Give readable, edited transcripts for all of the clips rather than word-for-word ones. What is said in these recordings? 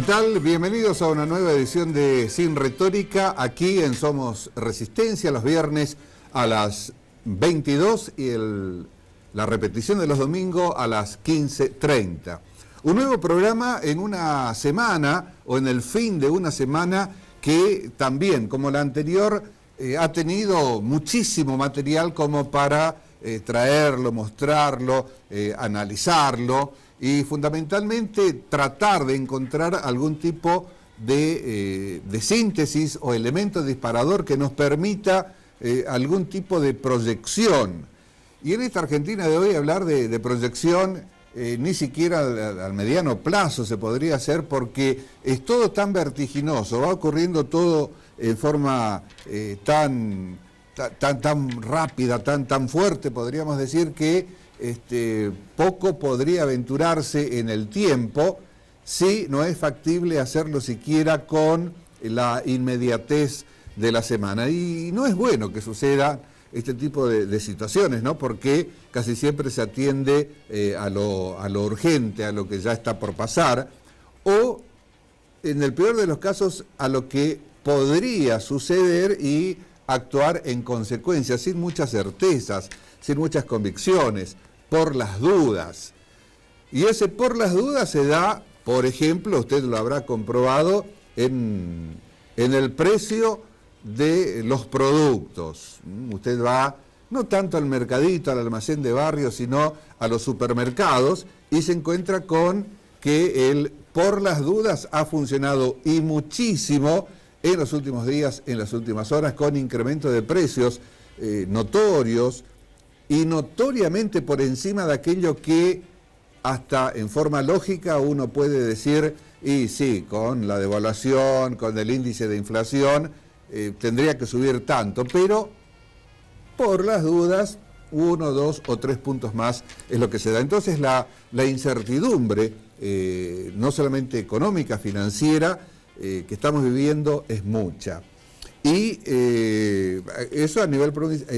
tal? Bienvenidos a una nueva edición de Sin Retórica, aquí en Somos Resistencia, los viernes a las 22 y la repetición de los domingos a las 15:30. Un nuevo programa en una semana o en el fin de una semana que también, como la anterior, ha tenido muchísimo material como para traerlo, mostrarlo, analizarlo y fundamentalmente tratar de encontrar algún tipo de síntesis o elemento disparador que nos permita algún tipo de proyección. Y en esta Argentina de hoy hablar de proyección ni siquiera al mediano plazo se podría hacer, porque es todo tan vertiginoso, va ocurriendo todo en forma tan rápida, tan fuerte, podríamos decir que poco podría aventurarse en el tiempo si no es factible hacerlo siquiera con la inmediatez de la semana. Y no es bueno que suceda este tipo de situaciones, ¿no? Porque casi siempre se atiende a lo urgente, a lo que ya está por pasar, o en el peor de los casos a lo que podría suceder y actuar en consecuencia, sin muchas certezas, sin muchas convicciones, por las dudas. Y ese por las dudas se da, por ejemplo, usted lo habrá comprobado, en el precio de los productos. Usted va no tanto al mercadito, al almacén de barrio, sino a los supermercados y se encuentra con que el por las dudas ha funcionado y muchísimo en los últimos días, en las últimas horas, con incremento de precios notorios y notoriamente por encima de aquello que hasta en forma lógica uno puede decir, y sí, con la devaluación, con el índice de inflación, tendría que subir tanto, pero por las dudas, 1, 2 o 3 puntos más es lo que se da. Entonces la incertidumbre, no solamente económica, financiera, que estamos viviendo es mucha. Y eso a nivel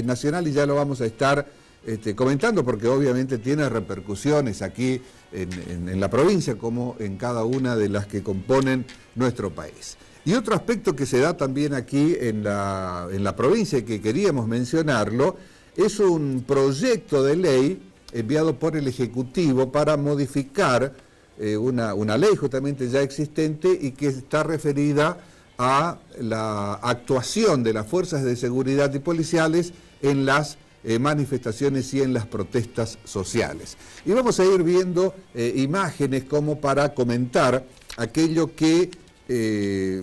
nacional, y ya lo vamos a estar comentando, porque obviamente tiene repercusiones aquí en la provincia como en cada una de las que componen nuestro país. Y otro aspecto que se da también aquí en la provincia, que queríamos mencionarlo, es un proyecto de ley enviado por el Ejecutivo para modificar una ley justamente ya existente y que está referida a la actuación de las fuerzas de seguridad y policiales en las manifestaciones y en las protestas sociales. Y vamos a ir viendo imágenes como para comentar aquello que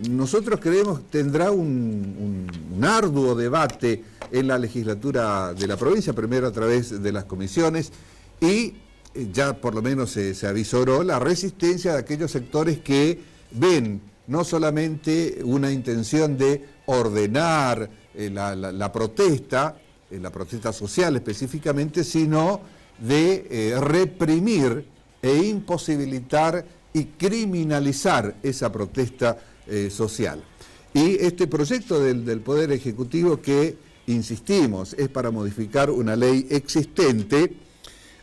nosotros creemos tendrá un arduo debate en la legislatura de la provincia, primero a través de las comisiones, y ya por lo menos se avisoró la resistencia de aquellos sectores que ven no solamente una intención de ordenar la protesta social específicamente, sino de reprimir e imposibilitar y criminalizar esa protesta social. Y este proyecto del Poder Ejecutivo, que, insistimos, es para modificar una ley existente,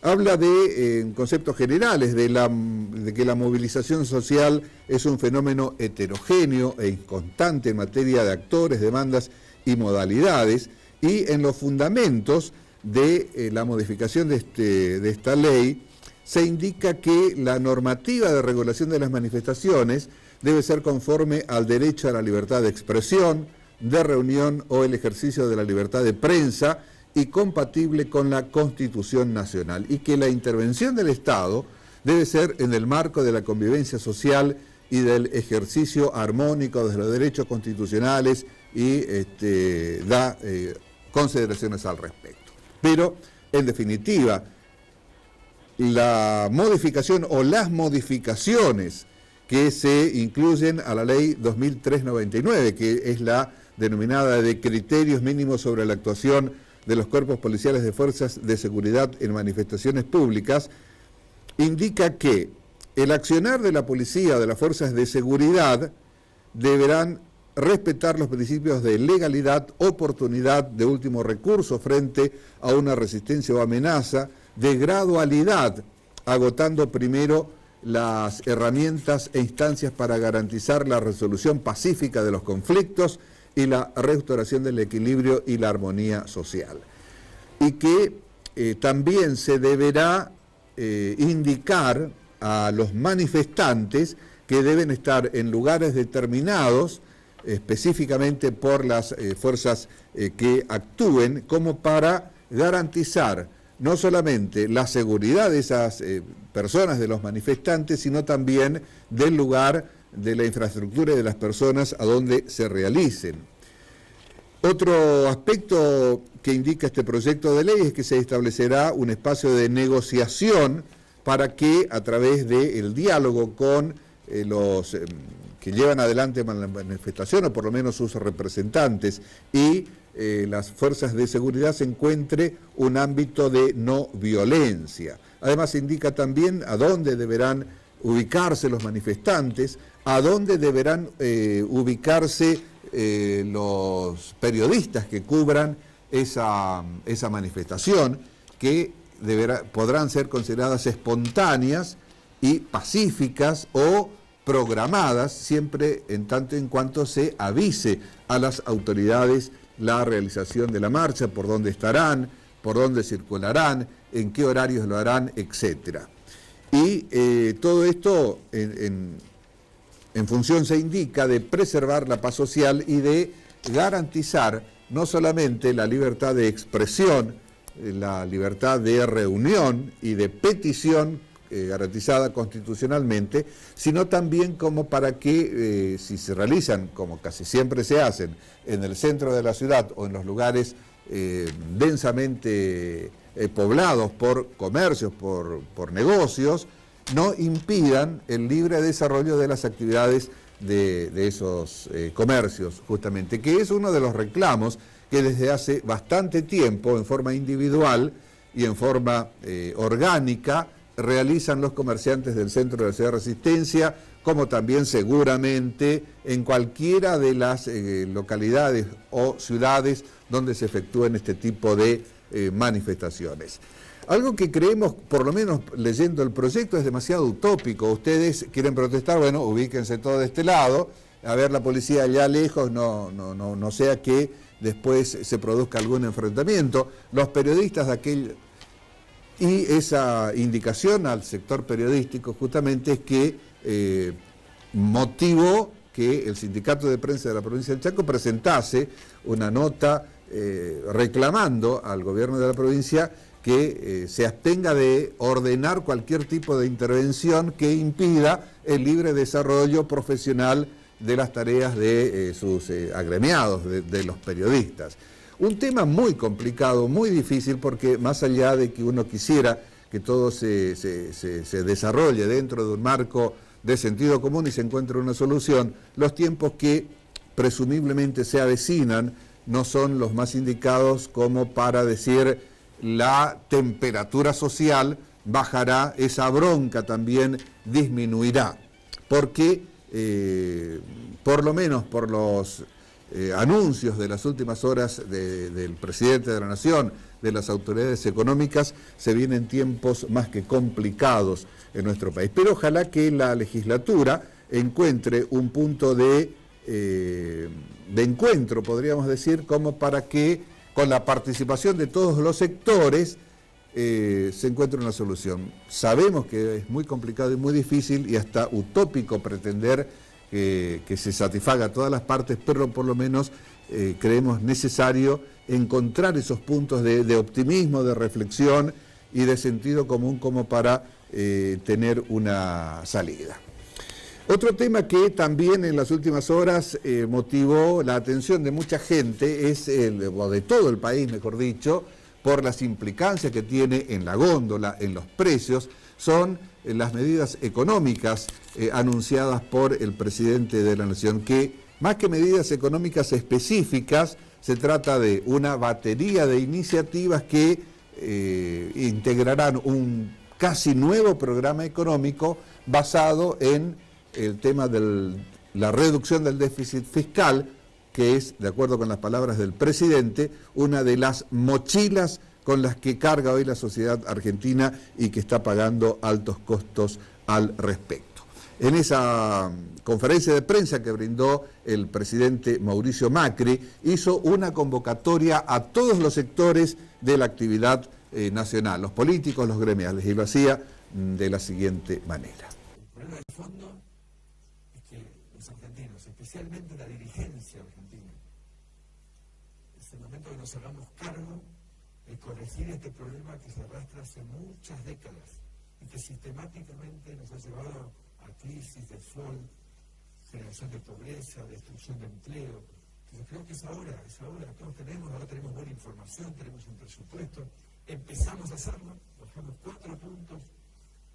habla en conceptos generales de que la movilización social es un fenómeno heterogéneo e inconstante en materia de actores, demandas y modalidades, y en los fundamentos de la modificación de esta ley se indica que la normativa de regulación de las manifestaciones debe ser conforme al derecho a la libertad de expresión, de reunión o el ejercicio de la libertad de prensa y compatible con la Constitución Nacional, y que la intervención del Estado debe ser en el marco de la convivencia social y del ejercicio armónico de los derechos constitucionales, y da consideraciones al respecto. Pero, en definitiva, la modificación o las modificaciones que se incluyen a la ley 2399, que es la denominada de criterios mínimos sobre la actuación de los cuerpos policiales de fuerzas de seguridad en manifestaciones públicas, indica que el accionar de la policía o de las fuerzas de seguridad deberán respetar los principios de legalidad, oportunidad de último recurso frente a una resistencia o amenaza, de gradualidad, agotando primero las herramientas e instancias para garantizar la resolución pacífica de los conflictos y la restauración del equilibrio y la armonía social. Y que también se deberá indicar a los manifestantes que deben estar en lugares determinados, específicamente por las fuerzas que actúen, como para garantizar no solamente la seguridad de esas personas, de los manifestantes, sino también del lugar, de la infraestructura y de las personas a donde se realicen. Otro aspecto que indica este proyecto de ley es que se establecerá un espacio de negociación para que, a través del diálogo con los que llevan adelante la manifestación, o por lo menos sus representantes, y las fuerzas de seguridad, se encuentre un ámbito de no violencia. Además, se indica también a dónde deberán ubicarse los manifestantes, a dónde deberán ubicarse los periodistas que cubran esa manifestación, que podrán ser consideradas espontáneas y pacíficas o programadas, siempre en tanto en cuanto se avise a las autoridades la realización de la marcha, por dónde estarán, por dónde circularán, en qué horarios lo harán, etcétera. Y todo esto en función, se indica, de preservar la paz social y de garantizar no solamente la libertad de expresión, la libertad de reunión y de petición garantizada constitucionalmente, sino también como para que si se realizan, como casi siempre se hacen, en el centro de la ciudad o en los lugares densamente poblados por comercios, por negocios, no impidan el libre desarrollo de las actividades de esos comercios, justamente, que es uno de los reclamos que desde hace bastante tiempo, en forma individual y en forma orgánica, realizan los comerciantes del centro de la ciudad de Resistencia, como también seguramente en cualquiera de las localidades o ciudades donde se efectúen este tipo de manifestaciones. Algo que creemos, por lo menos leyendo el proyecto, es demasiado utópico. Ustedes quieren protestar, bueno, ubíquense todos de este lado, a ver la policía allá lejos, no sea que después se produzca algún enfrentamiento. Los periodistas de aquel... Y esa indicación al sector periodístico justamente es que motivó que el Sindicato de Prensa de la provincia del Chaco presentase una nota reclamando al gobierno de la provincia que se abstenga de ordenar cualquier tipo de intervención que impida el libre desarrollo profesional de las tareas de sus agremiados, de los periodistas. Un tema muy complicado, muy difícil, porque más allá de que uno quisiera que todo se desarrolle dentro de un marco de sentido común y se encuentre una solución, los tiempos que presumiblemente se avecinan no son los más indicados como para decir la temperatura social bajará, esa bronca también disminuirá, porque por lo menos por los anuncios de las últimas horas del presidente de la Nación, de las autoridades económicas, se vienen tiempos más que complicados en nuestro país. Pero ojalá que la legislatura encuentre un punto de encuentro, podríamos decir, como para que con la participación de todos los sectores se encuentre una solución. Sabemos que es muy complicado y muy difícil y hasta utópico pretender que se satisfaga a todas las partes, pero por lo menos creemos necesario encontrar esos puntos de optimismo, de reflexión y de sentido común como para tener una salida. Otro tema que también en las últimas horas motivó la atención de mucha gente, o de todo el país, mejor dicho, por las implicancias que tiene en la góndola, en los precios, son las medidas económicas anunciadas por el presidente de la Nación, que más que medidas económicas específicas, se trata de una batería de iniciativas que integrarán un casi nuevo programa económico basado en el tema de la reducción del déficit fiscal, que es, de acuerdo con las palabras del presidente, una de las mochilas con las que carga hoy la sociedad argentina y que está pagando altos costos al respecto. En esa conferencia de prensa que brindó el presidente Mauricio Macri, hizo una convocatoria a todos los sectores de la actividad nacional, los políticos, los gremiales, y lo hacía de la siguiente manera. El problema de fondo es que los argentinos, especialmente la dirigencia argentina, es el momento que nos hagamos cargo de corregir este problema que se arrastra hace muchas décadas y que sistemáticamente nos ha llevado a crisis, default, generación de pobreza, destrucción de empleo. Entonces creo que es ahora, todos ahora tenemos buena información, tenemos un presupuesto, empezamos a hacerlo, bajamos 4 puntos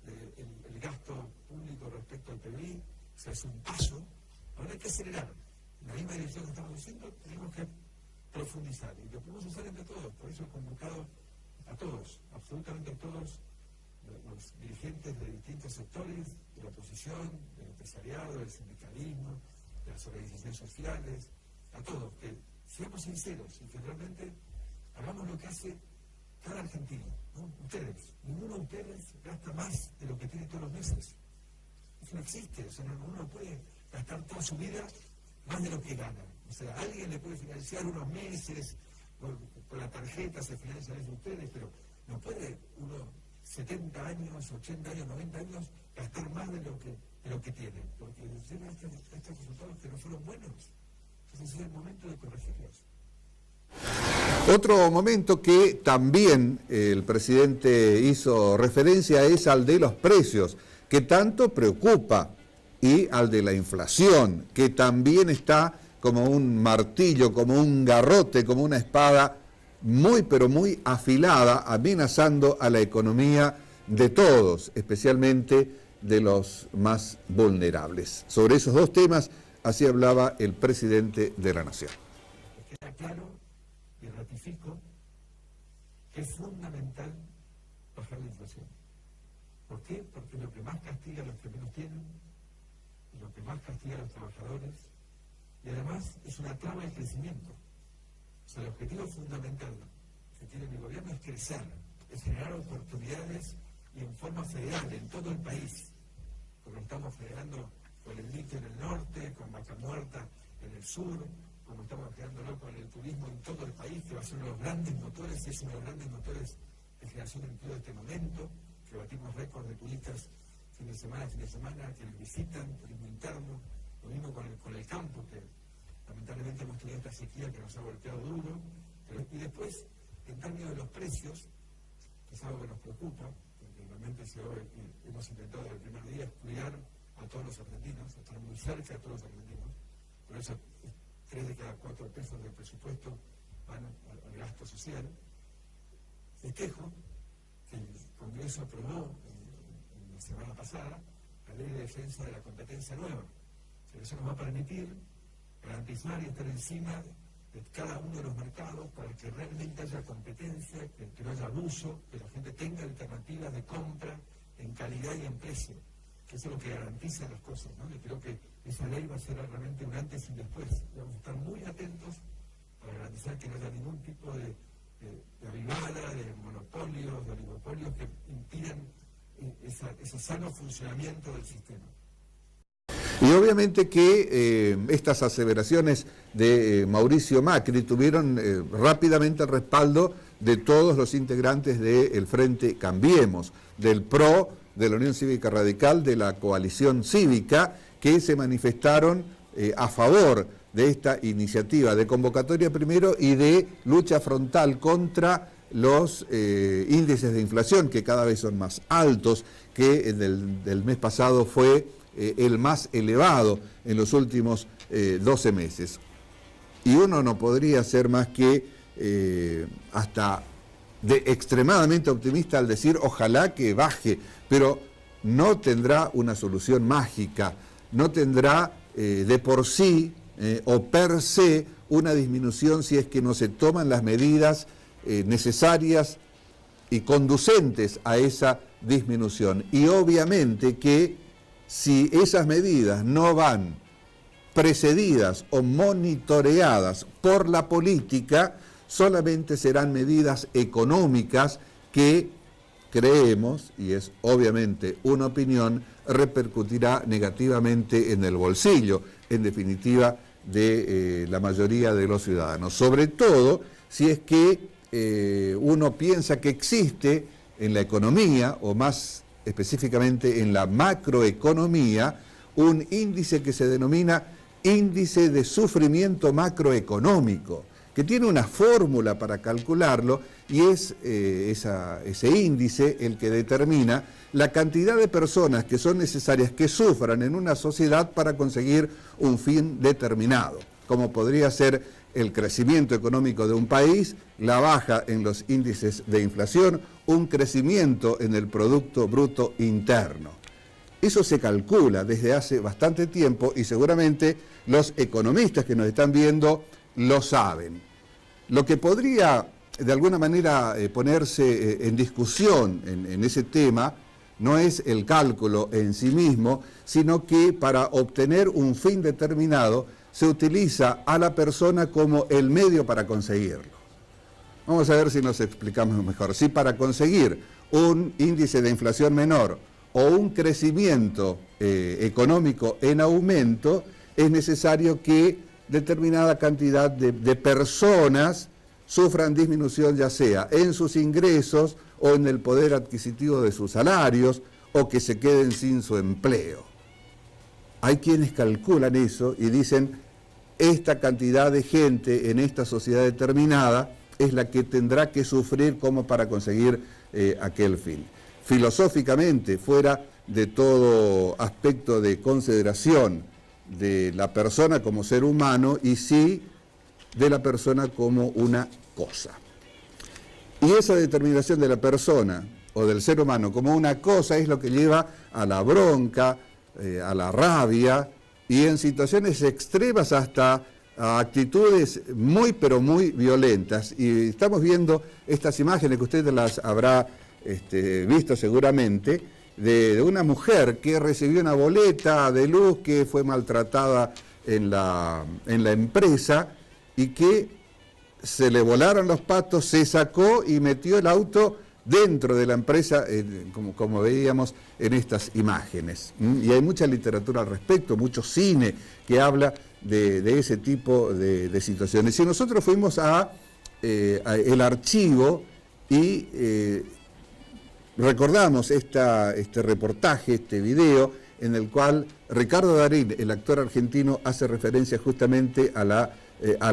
el gasto público respecto al PBI, o sea, es un paso. Ahora hay que acelerar. En la misma dirección que estamos haciendo, tenemos que profundizar y lo podemos hacer entre todos. Por eso he convocado a todos, absolutamente a todos los dirigentes de distintos sectores, de la oposición, del empresariado, del sindicalismo, de las organizaciones sociales, a todos, que seamos sinceros y que realmente hagamos lo que hace cada argentino, ¿no? Ustedes, ninguno de ustedes gasta más de lo que tiene todos los meses. Eso no existe, o sea, uno no puede gastar toda su vida más de lo que gana. O sea, alguien le puede financiar unos meses, con la tarjeta se financian eso ustedes, pero no puede uno 70 años, 80 años, 90 años gastar más de lo que tiene, porque llegan estos resultados que no fueron buenos. Entonces es el momento de corregirlos. Otro momento que también el presidente hizo referencia es al de los precios, que tanto preocupa, y al de la inflación, que también está como un martillo, como un garrote, como una espada muy pero muy afilada, amenazando a la economía de todos, especialmente de los más vulnerables. Sobre esos dos temas, así hablaba el presidente de la Nación. Queda claro y ratifico que es fundamental bajar la inflación. ¿Por qué? Porque lo que más castiga a los que menos tienen, y lo que más castiga a los trabajadores, y además es una traba del crecimiento. O sea, el objetivo fundamental que tiene mi gobierno es crecer, es generar oportunidades y en forma federal en todo el país, como estamos federando con el litio en el norte, con Vaca Muerta en el sur, como estamos creándolo con el turismo en todo el país, que va a ser uno de los grandes motores, y es uno de los grandes motores de generación de empleo de este momento, que batimos récord de turistas fin de semana, que nos visitan, turismo interno, lo mismo con el campo, que lamentablemente hemos tenido esta sequía que nos ha golpeado duro, y después, en términos de los precios, que es algo que nos preocupa, porque realmente hemos intentado desde el primer día cuidar a todos los argentinos, estar muy cerca de todos los argentinos, por eso 3 de cada 4 pesos del presupuesto van al gasto social. Festejo que el Congreso aprobó en la semana pasada la Ley de Defensa de la Competencia Nueva. O sea, eso nos va a permitir garantizar y estar encima de cada uno de los mercados para que realmente haya competencia, que no haya abuso, que la gente tenga alternativas de compra en calidad y en precio, que eso es lo que garantiza las cosas, ¿no? Yo creo que esa ley va a ser realmente un antes y un después. Vamos a estar muy atentos para garantizar que no haya ningún tipo de avivada, de monopolios, de oligopolios que impidan ese sano funcionamiento del sistema. Y obviamente que estas aseveraciones de Mauricio Macri tuvieron rápidamente el respaldo de todos los integrantes del Frente Cambiemos, del PRO, de la Unión Cívica Radical, de la Coalición Cívica, que se manifestaron a favor de esta iniciativa de convocatoria primero y de lucha frontal contra los índices de inflación, que cada vez son más altos, que del mes pasado fue el más elevado en los últimos 12 meses. Y uno no podría ser más que hasta de extremadamente optimista al decir ojalá que baje, pero no tendrá una solución mágica, no tendrá de por sí o per se una disminución si es que no se toman las medidas necesarias y conducentes a esa disminución. Y obviamente que si esas medidas no van precedidas o monitoreadas por la política, solamente serán medidas económicas que creemos, y es obviamente una opinión, repercutirá negativamente en el bolsillo, en definitiva, de la mayoría de los ciudadanos. Sobre todo si es que uno piensa que existe en la economía, o más específicamente en la macroeconomía, un índice que se denomina índice de sufrimiento macroeconómico, que tiene una fórmula para calcularlo, y es ese índice el que determina la cantidad de personas que son necesarias que sufran en una sociedad para conseguir un fin determinado, como podría ser el crecimiento económico de un país, la baja en los índices de inflación, un crecimiento en el Producto Bruto Interno. Eso se calcula desde hace bastante tiempo y seguramente los economistas que nos están viendo lo saben. Lo que podría de alguna manera ponerse en discusión en ese tema no es el cálculo en sí mismo, sino que para obtener un fin determinado se utiliza a la persona como el medio para conseguirlo. Vamos a ver si nos explicamos mejor. Si para conseguir un índice de inflación menor o un crecimiento económico en aumento, es necesario que determinada cantidad de personas sufran disminución, ya sea en sus ingresos o en el poder adquisitivo de sus salarios, o que se queden sin su empleo. Hay quienes calculan eso y dicen, esta cantidad de gente en esta sociedad determinada es la que tendrá que sufrir como para conseguir aquel fin. Filosóficamente, fuera de todo aspecto de consideración de la persona como ser humano, y sí de la persona como una cosa. Y esa determinación de la persona o del ser humano como una cosa es lo que lleva a la bronca, a la rabia, y en situaciones extremas hasta a actitudes muy pero muy violentas. Y estamos viendo estas imágenes que usted las habrá visto seguramente, de una mujer que recibió una boleta de luz, que fue maltratada en la empresa y que se le volaron los patos, se sacó y metió el auto dentro de la empresa, como veíamos en estas imágenes. Y hay mucha literatura al respecto, mucho cine que habla de ese tipo de situaciones. Y nosotros fuimos a el archivo y recordamos este reportaje, este video, en el cual Ricardo Darín, el actor argentino, hace referencia justamente a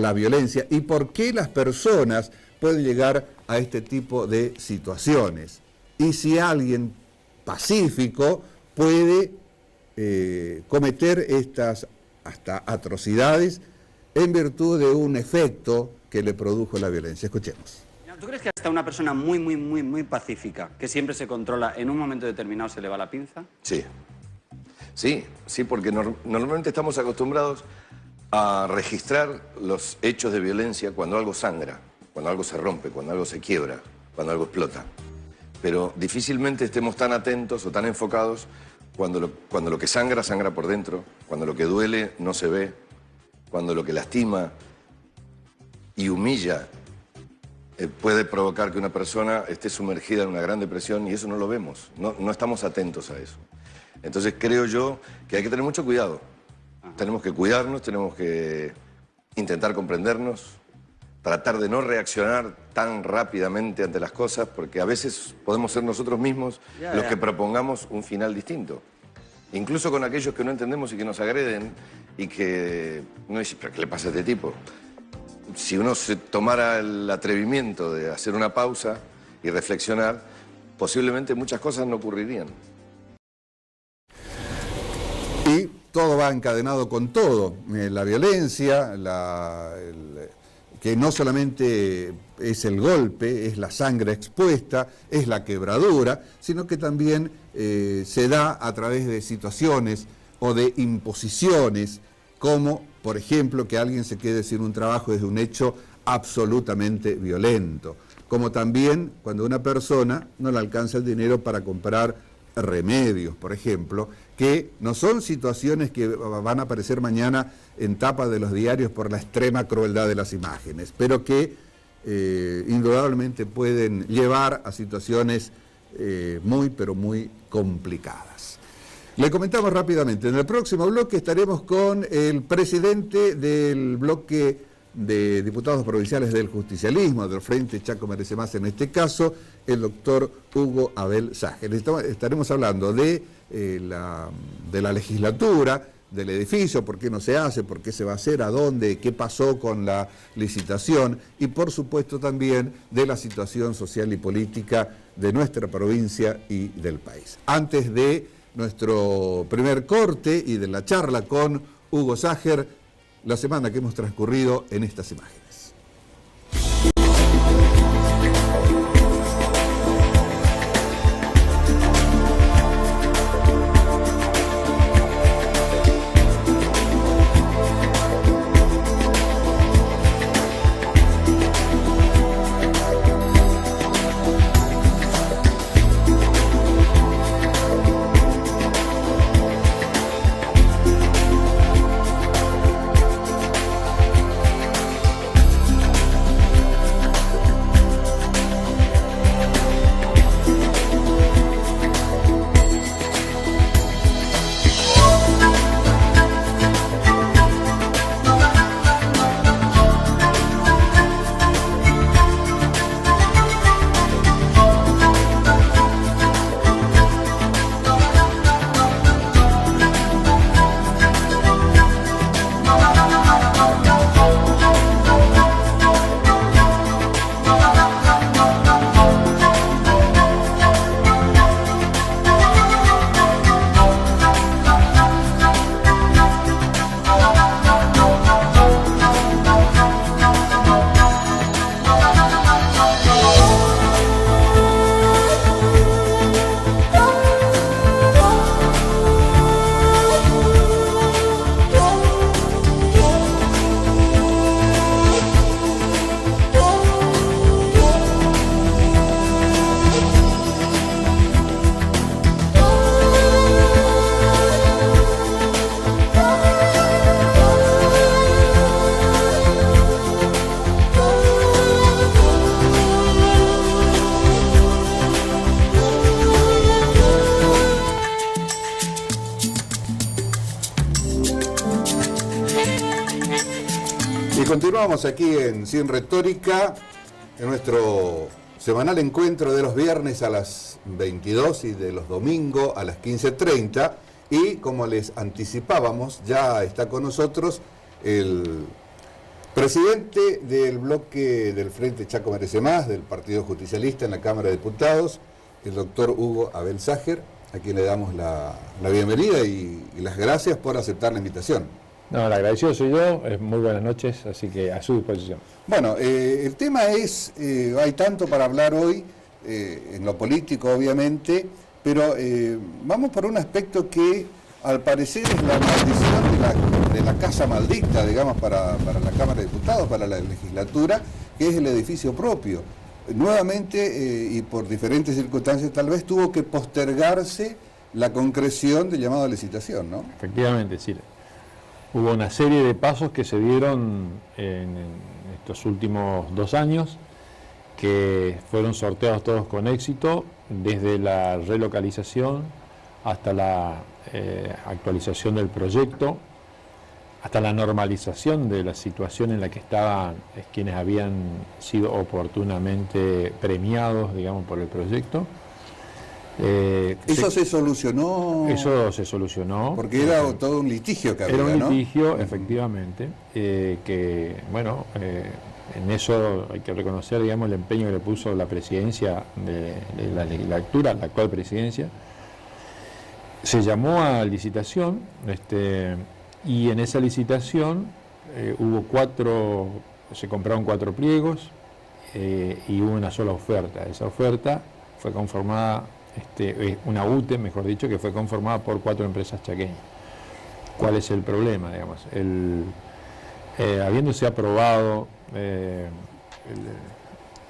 la violencia y por qué las personas pueden llegar a este tipo de situaciones. Y si alguien pacífico puede cometer estas hasta atrocidades en virtud de un efecto que le produjo la violencia. Escuchemos. ¿Tú crees que hasta una persona muy pacífica, que siempre se controla, en un momento determinado se le va la pinza? Sí. Sí, porque normalmente estamos acostumbrados a registrar los hechos de violencia cuando algo sangra, cuando algo se rompe, cuando algo se quiebra, cuando algo explota. Pero difícilmente estemos tan atentos o tan enfocados cuando lo que sangra, sangra por dentro, cuando lo que duele no se ve, cuando lo que lastima y humilla puede provocar que una persona esté sumergida en una gran depresión, y eso no lo vemos, no estamos atentos a eso. Entonces creo yo que hay que tener mucho cuidado. Tenemos que cuidarnos, tenemos que intentar comprendernos, tratar de no reaccionar tan rápidamente ante las cosas, porque a veces podemos ser nosotros mismos los que propongamos un final distinto. Incluso con aquellos que no entendemos y que nos agreden y que no dicen, ¿pero qué le pasa a este tipo? Si uno se tomara el atrevimiento de hacer una pausa y reflexionar, posiblemente muchas cosas no ocurrirían. Y todo va encadenado con todo. La violencia, que no solamente es el golpe, es la sangre expuesta, es la quebradura, sino que también se da a través de situaciones o de imposiciones, como, por ejemplo, que alguien se quede sin un trabajo es un hecho absolutamente violento. Como también cuando una persona no le alcanza el dinero para comprar remedios, por ejemplo, que no son situaciones que van a aparecer mañana en tapas de los diarios por la extrema crueldad de las imágenes, pero que indudablemente pueden llevar a situaciones muy, pero muy complicadas. Le comentamos rápidamente, en el próximo bloque estaremos con el presidente del bloque de diputados provinciales del justicialismo, del Frente Chaco Merece Más en este caso, el doctor Hugo Abel Sager. Estaremos hablando de la legislatura, del edificio, por qué no se hace, por qué se va a hacer, a dónde, qué pasó con la licitación y por supuesto también de la situación social y política de nuestra provincia y del país. Antes de nuestro primer corte y de la charla con Hugo Sager, la semana que hemos transcurrido en estas imágenes. Continuamos aquí en Sin Retórica, en nuestro semanal encuentro de los viernes a las 22 y de los domingos a las 15:30. Y como les anticipábamos, ya está con nosotros el presidente del bloque del Frente Chaco Merece Más, del Partido Justicialista en la Cámara de Diputados, el doctor Hugo Abel Sager, a quien le damos la bienvenida y las gracias por aceptar la invitación. No, el agradecido soy yo, muy buenas noches, así que a su disposición. Bueno, el tema es, hay tanto para hablar hoy, en lo político obviamente, pero vamos por un aspecto que al parecer es la maldición de la casa maldita, digamos, para la Cámara de Diputados, para la legislatura, que es el edificio propio. Nuevamente, y por diferentes circunstancias tal vez, tuvo que postergarse la concreción del llamado a licitación, ¿no? Efectivamente, sí. Hubo una serie de pasos que se dieron en estos últimos 2 años, que fueron sorteados todos con éxito, desde la relocalización hasta la actualización del proyecto, hasta la normalización de la situación en la que estaban quienes habían sido oportunamente premiados, digamos, por el proyecto. ¿Eso se solucionó? Eso se solucionó. Porque era todo un litigio que había, ¿no? Era un litigio, ¿no? Efectivamente, que, bueno, en eso hay que reconocer, digamos, el empeño que le puso la presidencia de la legislatura, la actual presidencia. Se llamó a licitación, y en esa licitación se compraron 4 pliegos y hubo una sola oferta. Esa oferta fue conformada, una UTE, mejor dicho, que fue conformada por 4 empresas chaqueñas. ¿Cuál es el problema? Digamos, habiéndose aprobado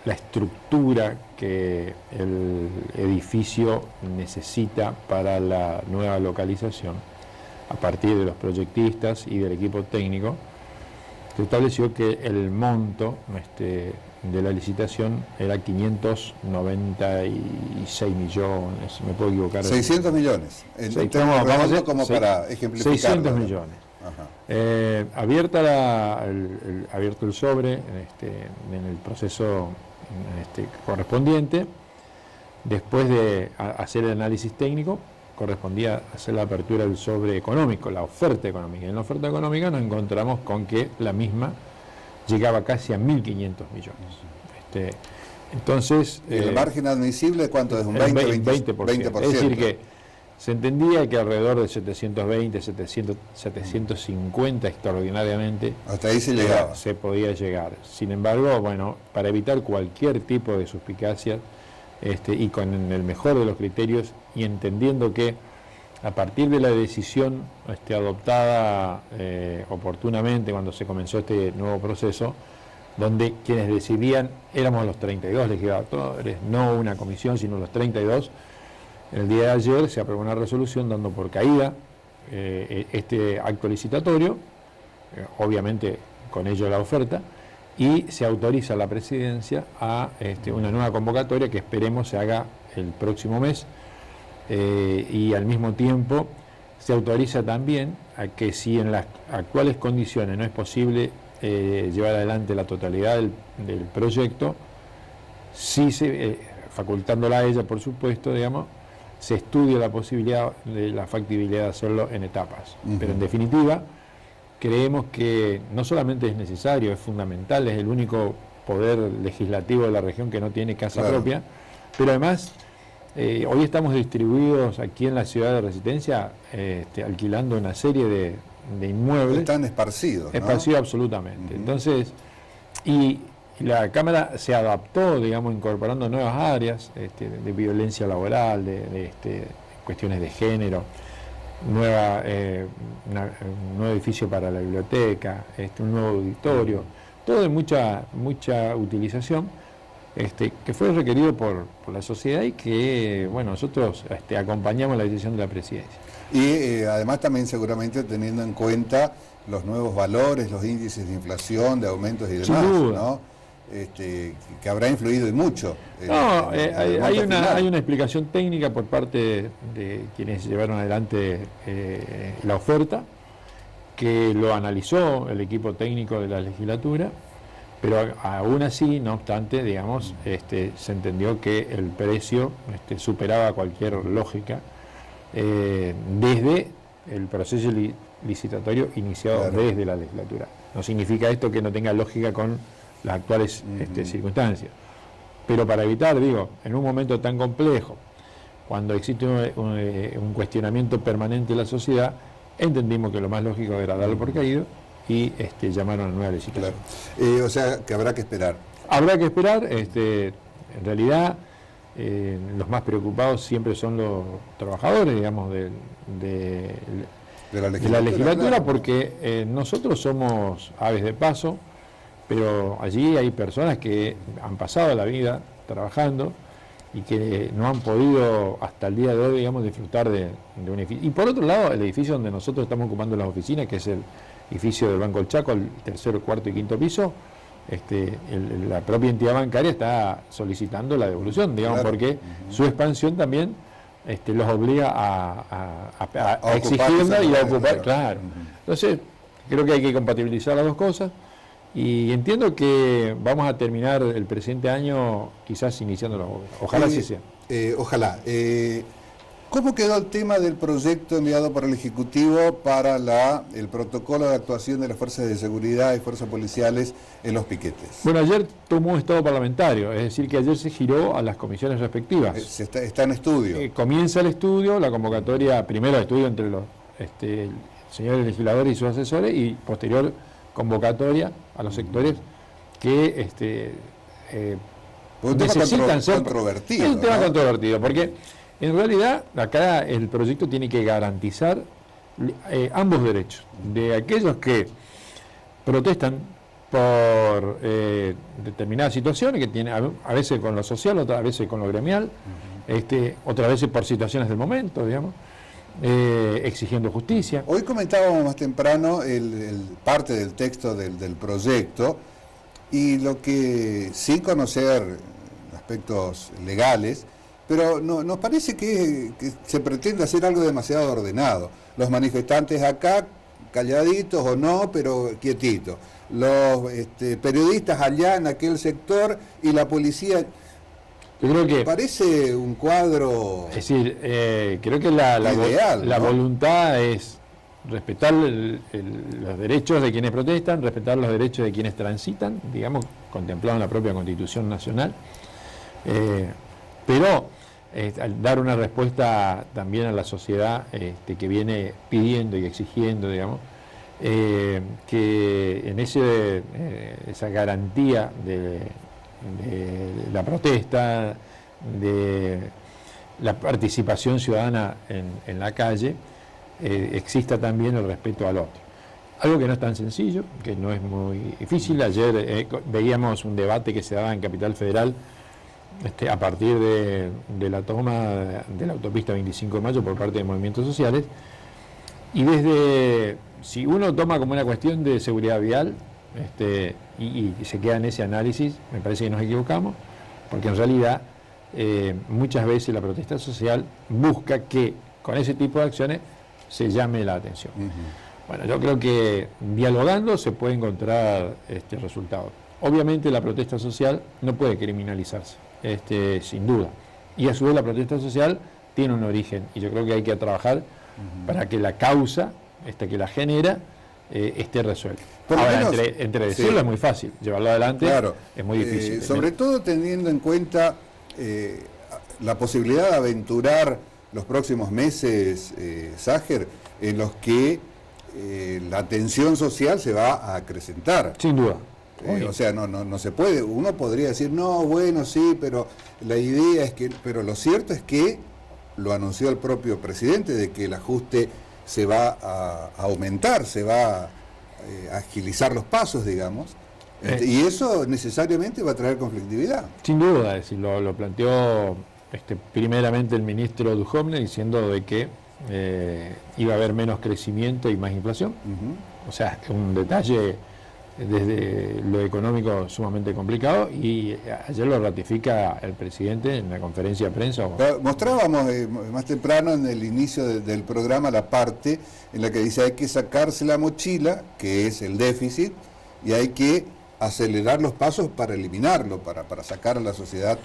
la estructura que el edificio necesita para la nueva localización, a partir de los proyectistas y del equipo técnico, se estableció que el monto de la licitación era 596 millones, me puedo equivocar. 600 millones. Vamos a hacer como para ejemplificar. 600 millones. Ajá. Abierto el sobre en el proceso correspondiente, después de hacer el análisis técnico, correspondía hacer la apertura del sobre económico, la oferta económica. En la oferta económica nos encontramos con que la misma llegaba casi a 1.500 millones. Entonces... ¿El margen admisible cuánto es? ¿Un 20%. Es decir, que se entendía que alrededor de 720, 750 extraordinariamente... Hasta ahí se llegaba. Se podía llegar. Sin embargo, bueno, para evitar cualquier tipo de suspicacia, y con el mejor de los criterios, y entendiendo que a partir de la decisión adoptada oportunamente cuando se comenzó este nuevo proceso, donde quienes decidían éramos los 32 legisladores, no una comisión, sino los 32, el día de ayer se aprobó una resolución dando por caída este acto licitatorio, obviamente con ello la oferta, y se autoriza a la presidencia a una nueva convocatoria que esperemos se haga el próximo mes, y al mismo tiempo se autoriza también a que si en las actuales condiciones no es posible llevar adelante la totalidad del proyecto, sí facultándola a ella, por supuesto, digamos, se estudia la posibilidad de la factibilidad de hacerlo en etapas. Pero en definitiva, creemos que no solamente es necesario, es fundamental, es el único poder legislativo de la región que no tiene casa propia, pero además hoy estamos distribuidos aquí en la ciudad de Resistencia, alquilando una serie de inmuebles. Están esparcidos, ¿no? Esparcidos absolutamente. Entonces, y la Cámara se adaptó, digamos, incorporando nuevas áreas de violencia laboral, de cuestiones de género, un nuevo edificio para la biblioteca, un nuevo auditorio, todo de mucha utilización, que fue requerido por la sociedad y que, bueno, nosotros acompañamos la decisión de la presidencia. Y además también seguramente teniendo en cuenta los nuevos valores, los índices de inflación, de aumentos y demás, ¿no? Que habrá influido y mucho. No, hay una explicación técnica por parte de quienes llevaron adelante la oferta, que lo analizó el equipo técnico de la legislatura, pero aún así, no obstante, digamos, se entendió que el precio superaba cualquier lógica desde el proceso licitatorio iniciado desde la legislatura. No significa esto que no tenga lógica con las actuales circunstancias. Pero para evitar, en un momento tan complejo, cuando existe un cuestionamiento permanente de la sociedad, entendimos que lo más lógico era darlo por caído y llamaron a nueva licitación. O sea, que habrá que esperar. Habrá que esperar. En realidad, los más preocupados siempre son los trabajadores, digamos, de la legislatura, claro, porque nosotros somos aves de paso, pero allí hay personas que han pasado la vida trabajando y que no han podido hasta el día de hoy, digamos, disfrutar de un edificio. Y por otro lado, el edificio donde nosotros estamos ocupando las oficinas, que es el edificio del Banco del Chaco, el tercero, cuarto y quinto piso, la propia entidad bancaria está solicitando la devolución, digamos, claro, porque su expansión también los obliga a exigirla y a ocupar, claro. Entonces, creo que hay que compatibilizar las dos cosas. Y entiendo que vamos a terminar el presente año quizás iniciando la obra. Ojalá así sea. Ojalá. ¿Cómo quedó el tema del proyecto enviado por el Ejecutivo para el protocolo de actuación de las fuerzas de seguridad y fuerzas policiales en los piquetes? Bueno, ayer tomó estado parlamentario, es decir, que ayer se giró a las comisiones respectivas. Está en estudio. Comienza el estudio, la convocatoria, primero el estudio entre los señores legisladores y sus asesores, y posterior convocatoria a los sectores que necesitan ser controvertido. Es un tema controvertido, porque en realidad acá el proyecto tiene que garantizar ambos derechos, de aquellos que protestan por determinadas situaciones que tienen a veces con lo social, otras veces con lo gremial, otras veces por situaciones del momento, digamos, exigiendo justicia. Hoy comentábamos más temprano parte del texto del proyecto, y lo que, sin conocer aspectos legales, pero nos parece que se pretende hacer algo demasiado ordenado. Los manifestantes acá, calladitos o no, pero quietitos. Los periodistas allá en aquel sector, y la policía. Yo creo que parece un cuadro. Es decir, creo que la ideal, la ¿no? voluntad es respetar los derechos de quienes protestan, respetar los derechos de quienes transitan, digamos, contemplado en la propia Constitución Nacional, pero al dar una respuesta también a la sociedad que viene pidiendo y exigiendo, digamos, que en esa garantía de la protesta, de la participación ciudadana en la calle, exista también el respeto al otro. Algo que no es tan sencillo, que no es muy difícil. Ayer veíamos un debate que se daba en Capital Federal a partir de la toma de la autopista 25 de Mayo por parte de movimientos sociales, y si uno toma como una cuestión de seguridad vial y se queda en ese análisis, me parece que nos equivocamos, porque en realidad muchas veces la protesta social busca que con ese tipo de acciones se llame la atención. Bueno, yo creo que dialogando se puede encontrar resultados. Obviamente la protesta social no puede criminalizarse, sin duda. Y a su vez la protesta social tiene un origen, y yo creo que hay que trabajar para que la causa que la genera esté resuelta. Ahora, entre decirlo sí, es muy fácil, llevarlo adelante claro, es muy difícil. Sobre todo teniendo en cuenta la posibilidad de aventurar los próximos meses, Ságer, en los que la tensión social se va a acrecentar. Sin duda. O sea, no se puede. Uno podría decir, no, bueno, sí, pero la idea es que. Pero lo cierto es que lo anunció el propio presidente, de que el ajuste se va a aumentar, se va a agilizar los pasos, digamos. Y eso necesariamente va a traer conflictividad. Sin duda, es decir, lo planteó primeramente el ministro Duhovne, diciendo de que iba a haber menos crecimiento y más inflación. O sea, un detalle desde lo económico sumamente complicado, y ayer lo ratifica el presidente en la conferencia de prensa. Mostrábamos más temprano en el inicio del programa la parte en la que dice hay que sacarse la mochila, que es el déficit, y hay que acelerar los pasos para eliminarlo, para sacar a la sociedad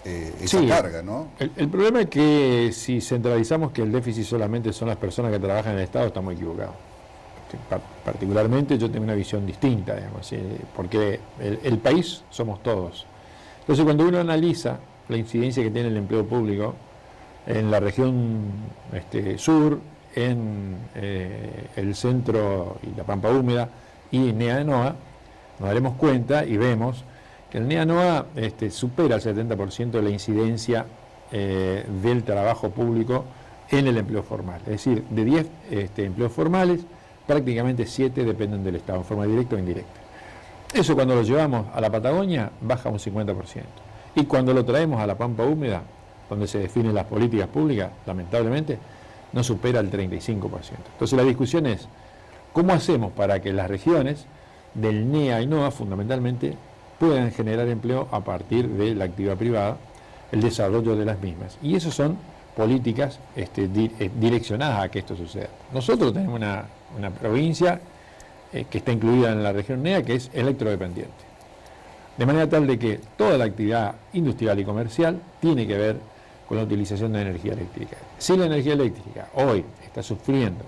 esa carga, ¿no? El problema es que si centralizamos que el déficit solamente son las personas que trabajan en el Estado, estamos equivocados. Particularmente yo tengo una visión distinta, digamos, porque el país somos todos. Entonces, cuando uno analiza la incidencia que tiene el empleo público en la región sur, en el centro y la Pampa Húmeda y NEA-NOA, nos daremos cuenta y vemos que el NEA-NOA supera el 70% de la incidencia del trabajo público en el empleo formal. Es decir, de 10 empleos formales, prácticamente 7 dependen del Estado, en forma directa o indirecta. Eso, cuando lo llevamos a la Patagonia, baja un 50%. Y cuando lo traemos a la Pampa Húmeda, donde se definen las políticas públicas, lamentablemente, no supera el 35%. Entonces la discusión es, ¿cómo hacemos para que las regiones del NEA y NOA, fundamentalmente, puedan generar empleo a partir de la actividad privada, el desarrollo de las mismas? Y eso son políticas direccionadas a que esto suceda. Nosotros tenemos una provincia que está incluida en la región NEA, que es electrodependiente. De manera tal de que toda la actividad industrial y comercial tiene que ver con la utilización de energía eléctrica. Si la energía eléctrica hoy está sufriendo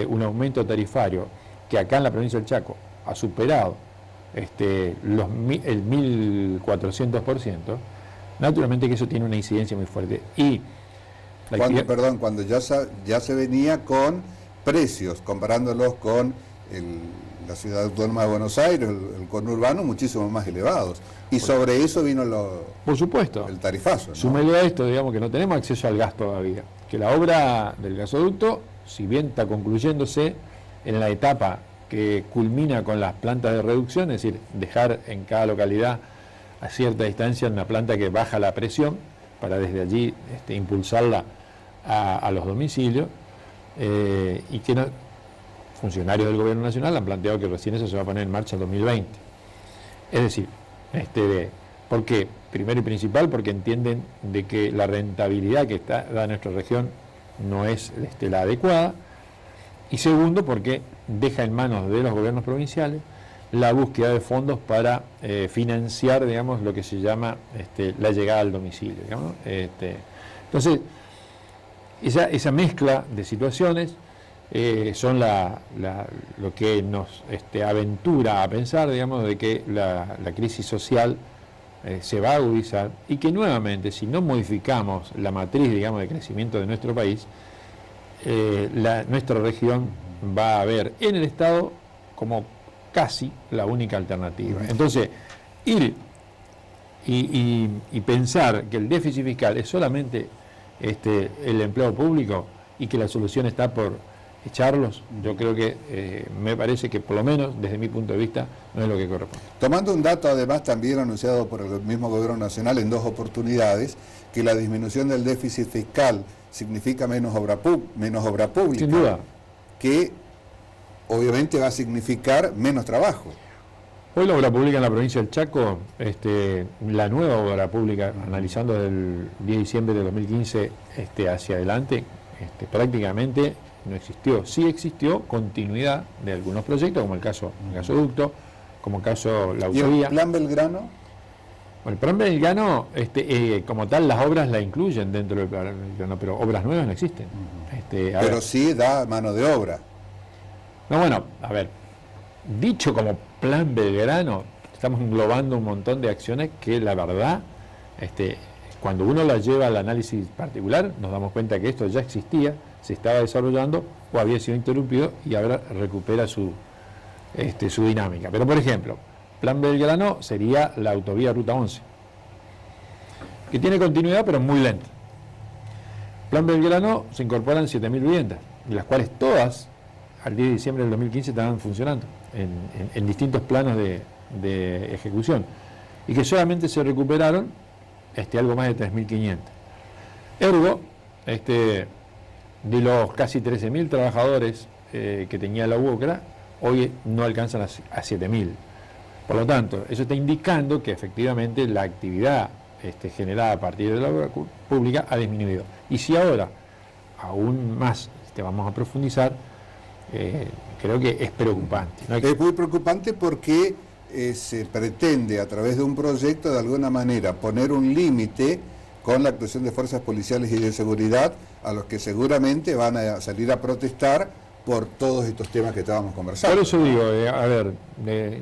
un aumento tarifario que acá en la provincia del Chaco ha superado el 1.400%, naturalmente que eso tiene una incidencia muy fuerte. Y cuando ya se venía con precios, comparándolos con la ciudad autónoma de Buenos Aires, el conurbano, muchísimo más elevados. Y sobre eso vino por supuesto, el tarifazo, ¿no? Súmele a esto, digamos, que no tenemos acceso al gas todavía. Que la obra del gasoducto, si bien está concluyéndose en la etapa que culmina con las plantas de reducción, es decir, dejar en cada localidad a cierta distancia una planta que baja la presión, para desde allí impulsarla a los domicilios y que funcionarios del Gobierno Nacional han planteado que recién eso se va a poner en marcha en 2020. Es decir, ¿por qué? Primero y principal, porque entienden de que la rentabilidad que da nuestra región no es la adecuada. Y segundo, porque deja en manos de los gobiernos provinciales la búsqueda de fondos para financiar, digamos, lo que se llama la llegada al domicilio, digamos. Entonces, esa mezcla de situaciones son lo que nos aventura a pensar, digamos, de que la crisis social se va a agudizar y que nuevamente, si no modificamos la matriz, digamos, de crecimiento de nuestro país, nuestra región va a ver en el Estado como casi la única alternativa. Entonces, ir y pensar que el déficit fiscal es solamente el empleo público y que la solución está por echarlos, yo creo que me parece que por lo menos desde mi punto de vista no es lo que corresponde. Tomando un dato además también anunciado por el mismo Gobierno Nacional en 2 oportunidades, que la disminución del déficit fiscal significa menos obra pública. Sin duda. Que obviamente va a significar menos trabajo. Hoy la obra pública en la provincia del Chaco, la nueva obra pública, analizando desde el 10 de diciembre de 2015 hacia adelante, prácticamente no existió. Sí existió continuidad de algunos proyectos, como el gasoducto, como el caso la autovía. ¿Y el Plan Belgrano? Bueno, el Plan Belgrano, como tal, las obras la incluyen dentro del Plan Belgrano, pero obras nuevas no existen. Pero sí da mano de obra. No, bueno, a ver, dicho como Plan Belgrano, estamos englobando un montón de acciones que la verdad, cuando uno las lleva al análisis particular, nos damos cuenta que esto ya existía, se estaba desarrollando o había sido interrumpido y ahora recupera su dinámica. Pero, por ejemplo, Plan Belgrano sería la autovía Ruta 11, que tiene continuidad pero muy lenta. Plan Belgrano se incorporan 7.000 viviendas, de las cuales todas al 10 de diciembre del 2015 estaban funcionando en distintos planos de ejecución y que solamente se recuperaron algo más de 3.500. Ergo, de los casi 13.000 trabajadores que tenía la UOCRA, hoy no alcanzan a 7.000. Por lo tanto, eso está indicando que efectivamente la actividad generada a partir de la obra pública ha disminuido. Y si ahora, aún más, vamos a profundizar, creo que es preocupante, ¿no? Es muy preocupante porque se pretende a través de un proyecto de alguna manera poner un límite con la actuación de fuerzas policiales y de seguridad a los que seguramente van a salir a protestar por todos estos temas que estábamos conversando. Por eso digo, a ver,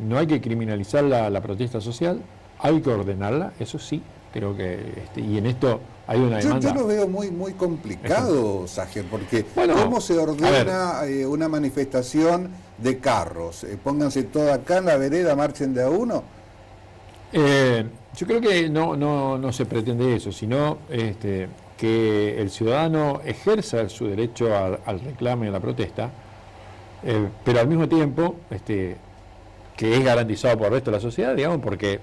no hay que criminalizar la protesta social, hay que ordenarla, eso sí, creo que, y en esto hay una demanda. Yo lo veo muy complicado, Sager, porque bueno, ¿cómo se ordena una manifestación de carros? Pónganse todos acá en la vereda, marchen de a uno. Yo creo que no se pretende eso, sino que el ciudadano ejerza su derecho al reclamo y a la protesta, pero al mismo tiempo que es garantizado por el resto de la sociedad, digamos, porque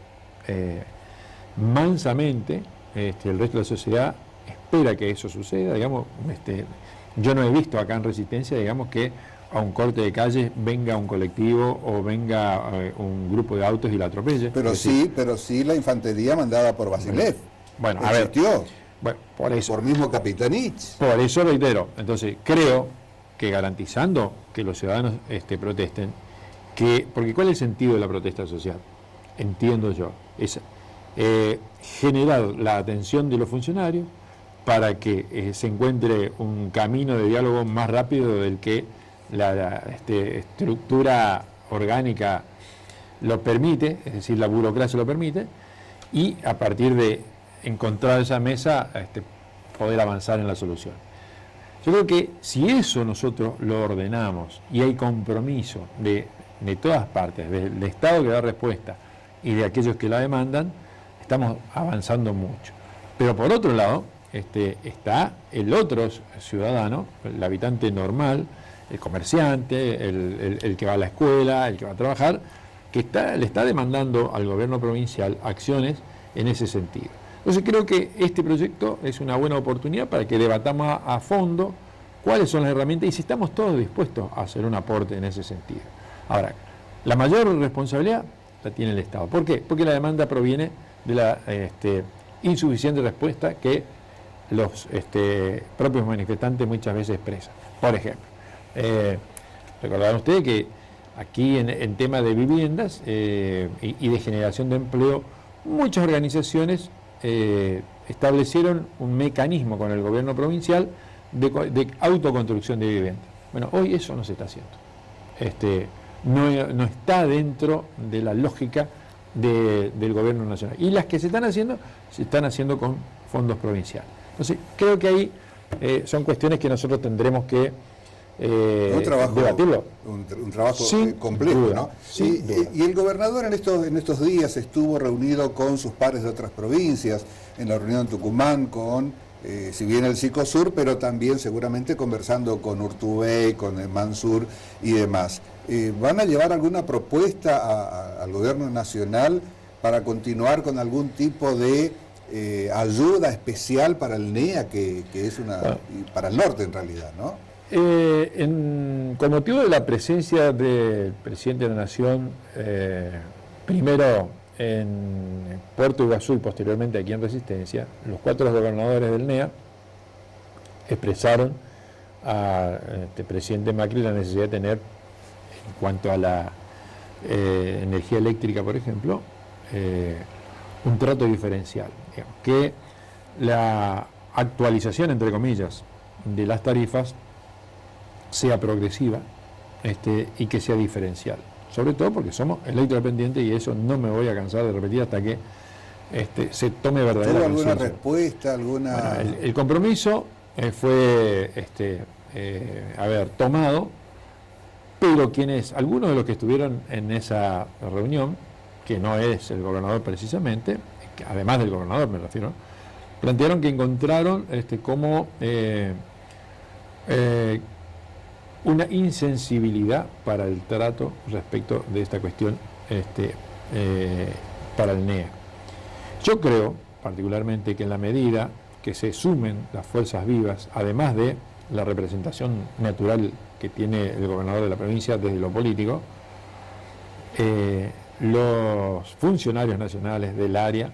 mansamente el resto de la sociedad espera que eso suceda, digamos. Yo no he visto acá en Resistencia, digamos, que a un corte de calle venga un colectivo o venga un grupo de autos y la atropelle. Pero sí la infantería mandada por Basilev. Bueno, existió. Bueno, por eso. Por mismo Capitanich. Por eso reitero. Entonces, creo que garantizando que los ciudadanos protesten, porque ¿cuál es el sentido de la protesta social? Entiendo yo. Es generar la atención de los funcionarios para que se encuentre un camino de diálogo más rápido del que la estructura orgánica lo permite, es decir, la burocracia lo permite, y a partir de encontrar esa mesa poder avanzar en la solución. Yo creo que si eso nosotros lo ordenamos y hay compromiso de todas partes, del Estado que da respuesta y de aquellos que la demandan, estamos avanzando mucho. Pero por otro lado, está el otro ciudadano, el habitante normal, el comerciante, el que va a la escuela, el que va a trabajar, que le está demandando al gobierno provincial acciones en ese sentido. Entonces creo que este proyecto es una buena oportunidad para que debatamos a fondo cuáles son las herramientas y si estamos todos dispuestos a hacer un aporte en ese sentido. Ahora, la mayor responsabilidad la tiene el Estado. ¿Por qué? Porque la demanda proviene de la insuficiente respuesta que los propios manifestantes muchas veces expresan. Por ejemplo, recordarán ustedes que aquí en tema de viviendas y de generación de empleo, muchas organizaciones establecieron un mecanismo con el gobierno provincial de autoconstrucción de viviendas. Bueno, hoy eso no se está haciendo. No está dentro de la lógica del gobierno nacional. Y las que se están haciendo con fondos provinciales. Entonces, creo que ahí son cuestiones que nosotros tendremos que debatirlo. Un trabajo Sin complejo, duda, ¿no? sin duda. Y el gobernador en estos días estuvo reunido con sus pares de otras provincias, en la reunión en Tucumán con, si bien el Psicosur, pero también seguramente conversando con Urtubey, con el Mansur y demás. ¿Van a llevar alguna propuesta al gobierno nacional para continuar con algún tipo de ayuda especial para el NEA, que es para el norte en realidad, ¿no? Con motivo de la presencia del presidente de la Nación, primero en Puerto Iguazú y posteriormente aquí en Resistencia, los 4 gobernadores del NEA expresaron al presidente Macri la necesidad de tener, en cuanto a la energía eléctrica, por ejemplo, un trato diferencial, digamos, que la actualización, entre comillas, de las tarifas sea progresiva y que sea diferencial, sobre todo porque somos electrodependientes y eso no me voy a cansar de repetir hasta que se tome verdadera ¿Tuvo alguna conciencia. respuesta, alguna...? Bueno, el compromiso fue tomado, pero algunos de los que estuvieron en esa reunión, que no es el gobernador precisamente, además del gobernador me refiero, plantearon que encontraron como una insensibilidad para el trato respecto de esta cuestión para el NEA. Yo creo particularmente que en la medida que se sumen las fuerzas vivas, además de la representación natural que tiene el gobernador de la provincia desde lo político, los funcionarios nacionales del área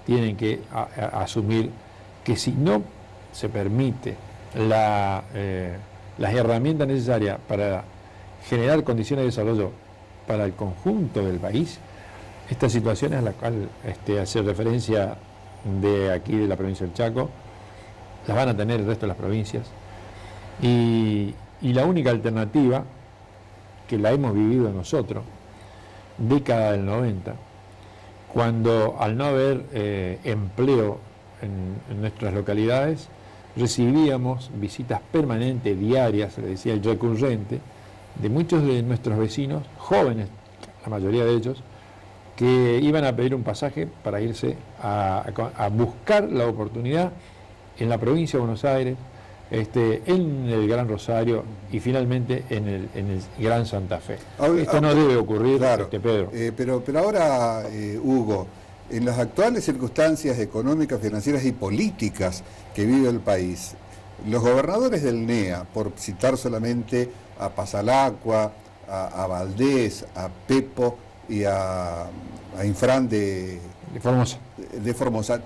tienen que asumir que si no se permite las herramientas necesarias para generar condiciones de desarrollo para el conjunto del país, estas situaciones a las cuales hace referencia de aquí de la provincia del Chaco, las van a tener el resto de las provincias. Y la única alternativa, que la hemos vivido nosotros, década del 90, cuando al no haber empleo en nuestras localidades, recibíamos visitas permanentes, diarias, se le decía el recurrente, de muchos de nuestros vecinos, jóvenes, la mayoría de ellos, que iban a pedir un pasaje para irse a buscar la oportunidad en la provincia de Buenos Aires, en el Gran Rosario y finalmente en el Gran Santa Fe. Esto no debe ocurrir, claro, Pedro. Pero ahora, Hugo, en las actuales circunstancias económicas, financieras y políticas que vive el país, los gobernadores del NEA, por citar solamente a Pasalacqua, a Valdés, a Pepo y a Infran de Formosa,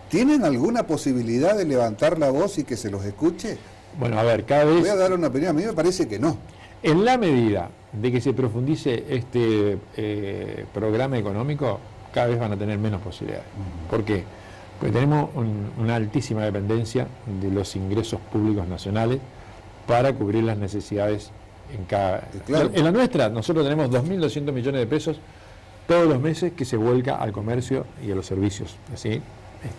¿tienen alguna posibilidad de levantar la voz y que se los escuche? Bueno, a ver, cada vez... Voy a dar una opinión, a mí me parece que no. En la medida de que se profundice este programa económico, cada vez van a tener menos posibilidades. ¿Por qué? Porque tenemos una altísima dependencia de los ingresos públicos nacionales para cubrir las necesidades en cada... Claro. En la nuestra, nosotros tenemos 2.200 millones de pesos todos los meses que se vuelca al comercio y a los servicios, ¿sí?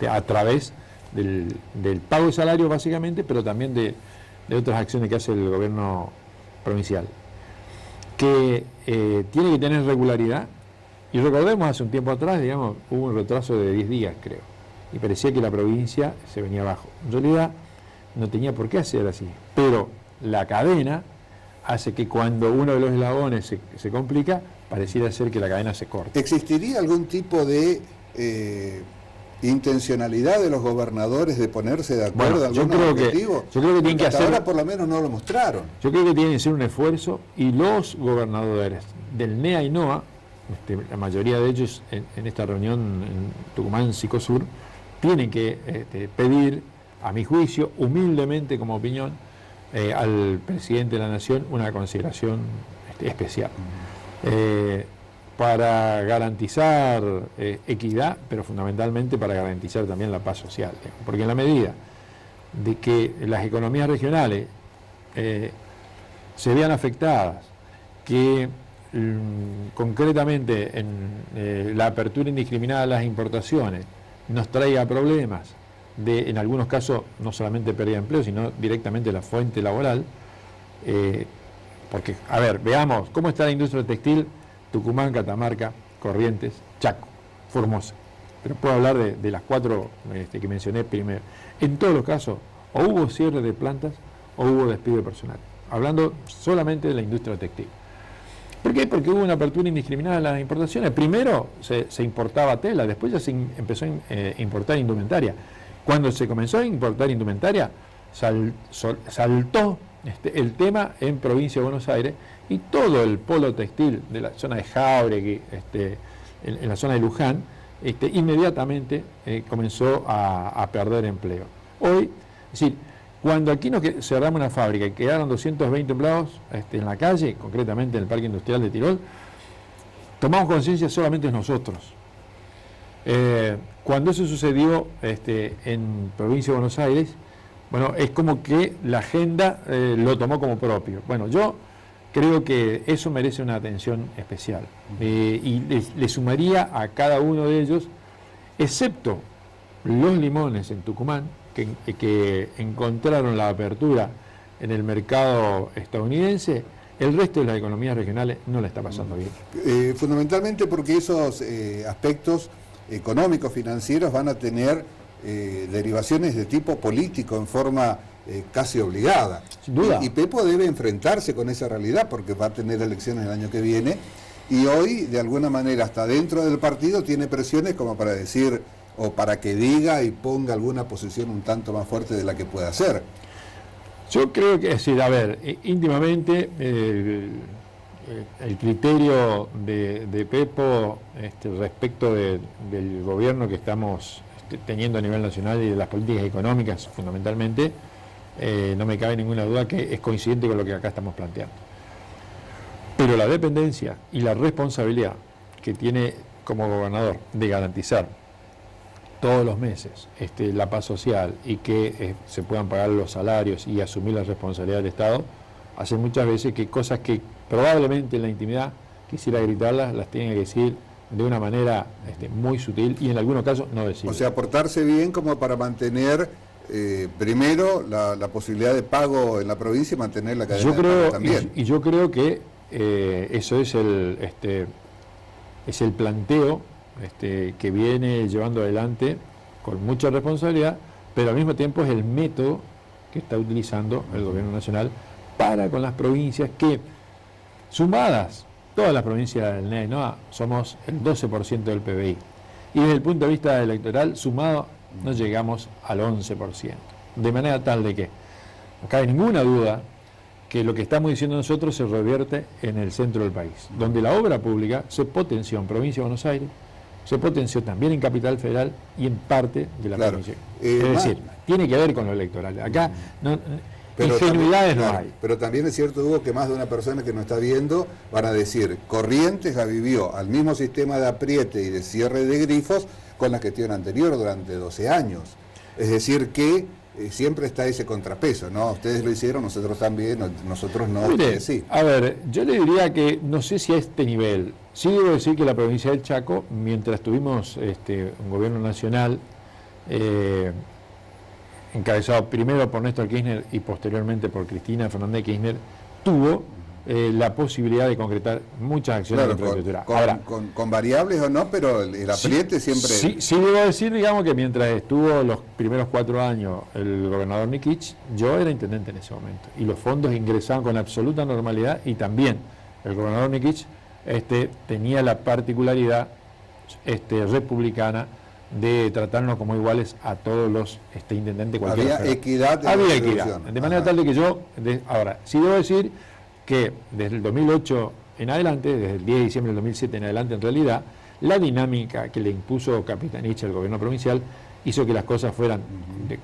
A través del pago de salario básicamente, pero también de otras acciones que hace el gobierno provincial, que tiene que tener regularidad. Y recordemos, hace un tiempo atrás, digamos, hubo un retraso de 10 días, creo, y parecía que la provincia se venía abajo. En realidad no tenía por qué hacer así, pero la cadena hace que cuando uno de los eslabones se complica, pareciera ser que la cadena se corta. ¿Existiría algún tipo de intencionalidad de los gobernadores de ponerse de acuerdo Bueno, en yo algún creo objetivo? que tienen que Hasta hacer... ahora por lo menos no lo mostraron. Yo creo que tiene que ser un esfuerzo, y los gobernadores del NEA y NOA, la mayoría de ellos en esta reunión en Tucumán, Psicosur, tienen que pedir, a mi juicio, humildemente como opinión, al presidente de la Nación una consideración especial. Para garantizar equidad, pero fundamentalmente para garantizar también la paz social. Porque en la medida de que las economías regionales se vean afectadas, que concretamente en la apertura indiscriminada de las importaciones nos traiga problemas de, en algunos casos, no solamente pérdida de empleo, sino directamente la fuente laboral, porque, a ver, veamos cómo está la industria textil: Tucumán, Catamarca, Corrientes, Chaco, Formosa. Pero puedo hablar de las 4 que mencioné primero. En todos los casos, o hubo cierre de plantas o hubo despido de personal. Hablando solamente de la industria textil. ¿Por qué? Porque hubo una apertura indiscriminada de las importaciones. Primero se importaba tela, después ya se empezó a importar indumentaria. Cuando se comenzó a importar indumentaria, saltó el tema en provincia de Buenos Aires, y todo el polo textil de la zona de Jauregui, en la zona de Luján, inmediatamente comenzó a perder empleo. Hoy, es decir, cuando aquí nos cerramos una fábrica y quedaron 220 empleados en la calle, concretamente en el Parque Industrial de Tirol, tomamos conciencia solamente nosotros. Cuando eso sucedió en provincia de Buenos Aires, bueno, es como que la agenda lo tomó como propio. Bueno, yo creo que eso merece una atención especial, y le sumaría a cada uno de ellos, excepto los limones en Tucumán, que encontraron la apertura en el mercado estadounidense. El resto de las economías regionales no la está pasando bien. Fundamentalmente porque esos aspectos económicos, financieros, van a tener derivaciones de tipo político en forma casi obligada. Sin duda. Y Pepo debe enfrentarse con esa realidad porque va a tener elecciones el año que viene, y hoy, de alguna manera, hasta dentro del partido tiene presiones como para decir, o para que diga y ponga alguna posición un tanto más fuerte de la que pueda hacer. Yo creo que, es decir, a ver, íntimamente el criterio de Pepo respecto del gobierno que estamos teniendo a nivel nacional y de las políticas económicas fundamentalmente, no me cabe ninguna duda que es coincidente con lo que acá estamos planteando. Pero la dependencia y la responsabilidad que tiene como gobernador de garantizar todos los meses la paz social y que se puedan pagar los salarios y asumir la responsabilidad del Estado, hace muchas veces que cosas que probablemente en la intimidad quisiera gritarlas, las tiene que decir de una manera muy sutil, y en algunos casos no decirlo. O sea, portarse bien como para mantener primero la posibilidad de pago en la provincia y mantener la cadena de pago también. Y yo creo que eso es el planteo que viene llevando adelante con mucha responsabilidad, pero al mismo tiempo es el método que está utilizando el gobierno nacional para con las provincias que, sumadas, todas las provincias del NEA y NOA, somos el 12% del PBI. Y desde el punto de vista electoral, sumado, no llegamos al 11%. De manera tal de que no cabe ninguna duda que lo que estamos diciendo nosotros se revierte en el centro del país, donde la obra pública se potenció en provincia de Buenos Aires, se potenció también en Capital Federal y en parte de la provincia. Es decir, tiene que ver con lo electoral. Acá ingenuidades no hay. Pero también es cierto, Hugo, que más de una persona que nos está viendo van a decir, Corrientes la vivió al mismo sistema de apriete y de cierre de grifos con la gestión anterior durante 12 años. Es decir que siempre está ese contrapeso, ¿no? Ustedes lo hicieron, nosotros también, nosotros no. Mire, sí. A ver, yo le diría que no sé si a este nivel. Sí debo decir que la provincia del Chaco, mientras tuvimos un gobierno nacional encabezado primero por Néstor Kirchner y posteriormente por Cristina Fernández Kirchner, tuvo la posibilidad de concretar muchas acciones de infraestructura. Con variables o no, pero el apriete siempre... Sí debo decir, digamos, que mientras estuvo los primeros 4 años el gobernador Nikich, yo era intendente en ese momento, y los fondos ingresaban con absoluta normalidad, y también el gobernador Nikich tenía la particularidad republicana de tratarnos como iguales a todos los intendentes. Cualquiera. Había equidad en la Había distribución. equidad, de manera tal de que ahora, sí debo decir que desde el 2008 en adelante, desde el 10 de diciembre del 2007 en adelante, en realidad, la dinámica que le impuso Capitanich al gobierno provincial hizo que las cosas fueran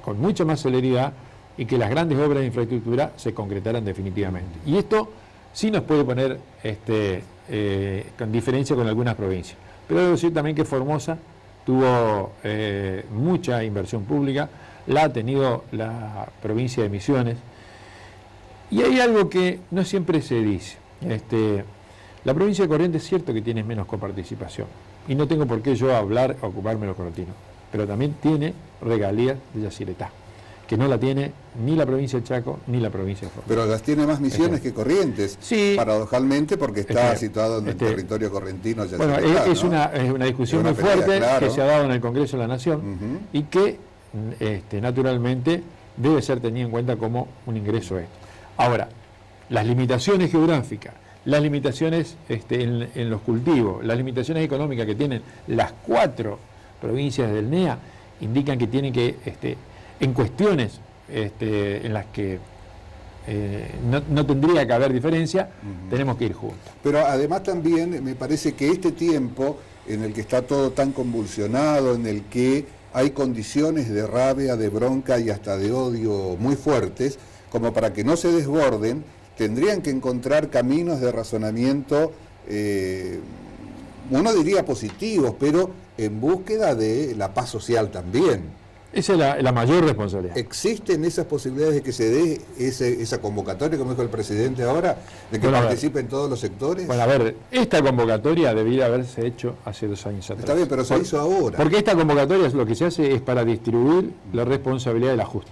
con mucha más celeridad y que las grandes obras de infraestructura se concretaran definitivamente. Y esto sí nos puede poner con diferencia con algunas provincias. Pero debo decir también que Formosa tuvo mucha inversión pública, la ha tenido la provincia de Misiones. Y hay algo que no siempre se dice. La provincia de Corrientes es cierto que tiene menos coparticipación. Y no tengo por qué yo ocuparme de los correntinos. Pero también tiene regalías de Yacyretá, que no la tiene ni la provincia de Chaco ni la provincia de Formosa. Pero las tiene más Misiones que Corrientes, sí, paradojalmente, porque está situado en el territorio correntino. Bueno, es una discusión muy fuerte, claro, que se ha dado en el Congreso de la Nación y que naturalmente debe ser tenida en cuenta como un ingreso extra. Ahora, las limitaciones geográficas, las limitaciones en los cultivos, las limitaciones económicas que tienen las 4 provincias del NEA indican que tienen que, en cuestiones en las que no tendría que haber diferencia, tenemos que ir juntos. Pero además también me parece que este tiempo en el que está todo tan convulsionado, en el que hay condiciones de rabia, de bronca y hasta de odio muy fuertes, como para que no se desborden, tendrían que encontrar caminos de razonamiento, uno diría positivos, pero en búsqueda de la paz social también. Esa es la mayor responsabilidad. ¿Existen esas posibilidades de que se dé esa convocatoria, como dijo el presidente ahora, de que participen todos los sectores? Bueno, a ver, esta convocatoria debería haberse hecho hace 2 años atrás. Está bien, pero se hizo ahora. Porque esta convocatoria lo que se hace es para distribuir la responsabilidad del ajuste.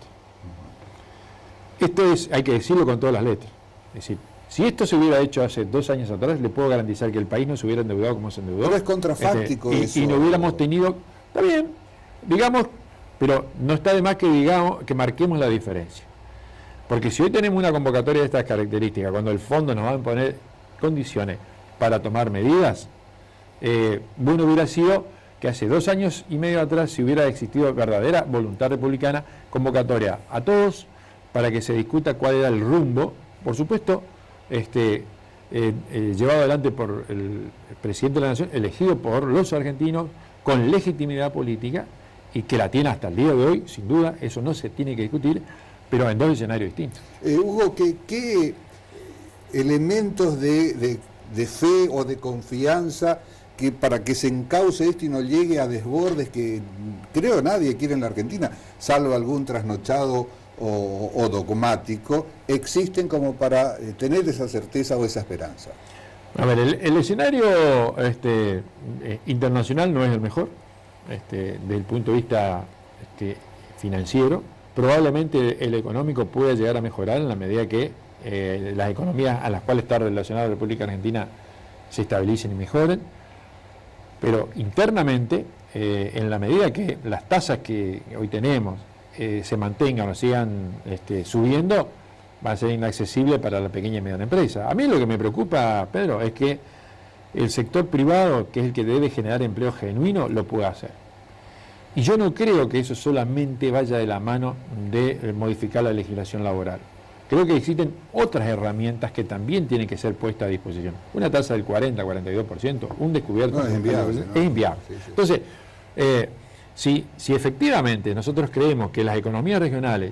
Esto hay que decirlo con todas las letras. Es decir, si esto se hubiera hecho hace 2 años atrás, le puedo garantizar que el país no se hubiera endeudado como se endeudó. Pero es contrafáctico eso. Y no hubiéramos tenido, está bien, digamos, pero no está de más que marquemos la diferencia. Porque si hoy tenemos una convocatoria de estas características, cuando el fondo nos va a imponer condiciones para tomar medidas, bueno hubiera sido que hace 2 años y medio atrás, si hubiera existido verdadera voluntad republicana, convocatoria a todos para que se discuta cuál era el rumbo, por supuesto, llevado adelante por el presidente de la Nación, elegido por los argentinos, con legitimidad política, y que la tiene hasta el día de hoy, sin duda, eso no se tiene que discutir, pero en 2 escenarios distintos. Hugo, ¿qué elementos de fe o de confianza que para que se encauce esto y no llegue a desbordes que creo nadie quiere en la Argentina, salvo algún trasnochado o dogmático, existen como para tener esa certeza o esa esperanza? A ver, el escenario internacional no es el mejor, desde el punto de vista financiero. Probablemente el económico pueda llegar a mejorar en la medida que las economías a las cuales está relacionada la República Argentina se estabilicen y mejoren, pero internamente, en la medida que las tasas que hoy tenemos se mantengan o sigan subiendo, va a ser inaccesible para la pequeña y mediana empresa. A mí lo que me preocupa, Pedro, es que el sector privado, que es el que debe generar empleo genuino, lo pueda hacer. Y yo no creo que eso solamente vaya de la mano de modificar la legislación laboral. Creo que existen otras herramientas que también tienen que ser puestas a disposición. Una tasa del 40-42%, un descubierto, no, es inviable. Es inviable. Sí, sí. Entonces, si efectivamente nosotros creemos que las economías regionales